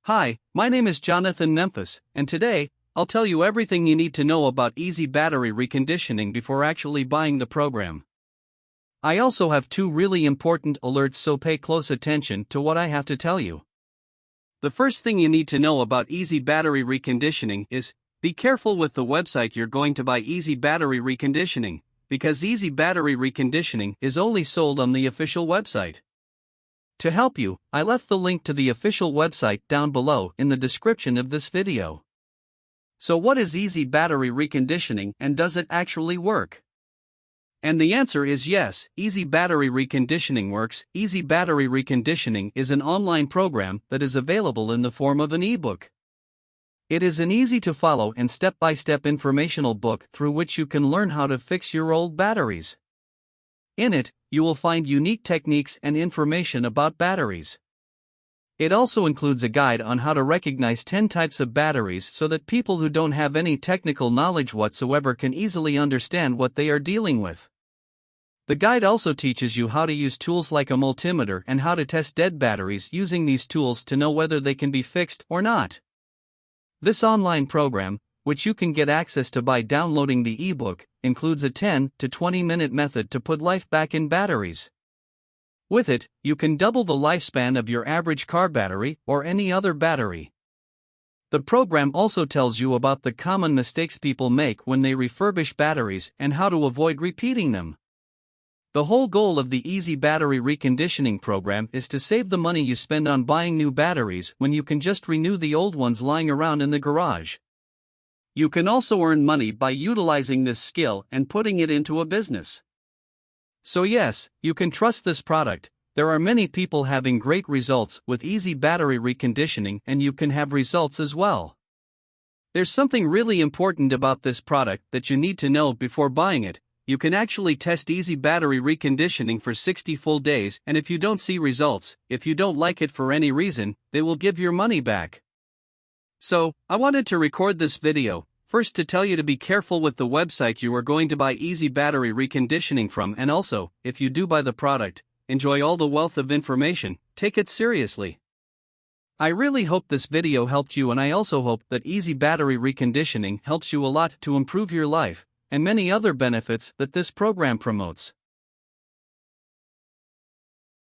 Hi, my name is Jonathan Memphis, and today, I'll tell you everything you need to know about EZ Battery Reconditioning before actually buying the program. I also have two really important alerts, so pay close attention to what I have to tell you. The first thing you need to know about EZ Battery Reconditioning is, be careful with the website you're going to buy EZ Battery Reconditioning, because EZ Battery Reconditioning is only sold on the official website. To help you, I left the link to the official website down below in the description of this video. So what is EZ Battery Reconditioning, and does it actually work? And the answer is yes, EZ Battery Reconditioning Works. EZ Battery Reconditioning is an online program that is available in the form of an ebook. It is an easy-to-follow and step-by-step informational book through which you can learn how to fix your old batteries. In it, you will find unique techniques and information about batteries. It also includes a guide on how to recognize 10 types of batteries so that people who don't have any technical knowledge whatsoever can easily understand what they are dealing with. The guide also teaches you how to use tools like a multimeter and how to test dead batteries using these tools to know whether they can be fixed or not. This online program, which you can get access to by downloading the ebook, includes a 10 to 20 minute method to put life back in batteries. With it, you can double the lifespan of your average car battery or any other battery. The program also tells you about the common mistakes people make when they refurbish batteries and how to avoid repeating them. The whole goal of the EZ Battery Reconditioning program is to save the money you spend on buying new batteries when you can just renew the old ones lying around in the garage. You can also earn money by utilizing this skill and putting it into a business. So yes, you can trust this product. There are many people having great results with EZ Battery Reconditioning, and you can have results as well. There's something really important about this product that you need to know before buying it. You can actually test EZ Battery Reconditioning for 60 full days, and if you don't see results, if you don't like it for any reason, they will give your money back. So, I wanted to record this video, first to tell you to be careful with the website you are going to buy EZ Battery Reconditioning from, and also, if you do buy the product, enjoy all the wealth of information, take it seriously. I really hope this video helped you, and I also hope that EZ Battery Reconditioning helps you a lot to improve your life, and many other benefits that this program promotes.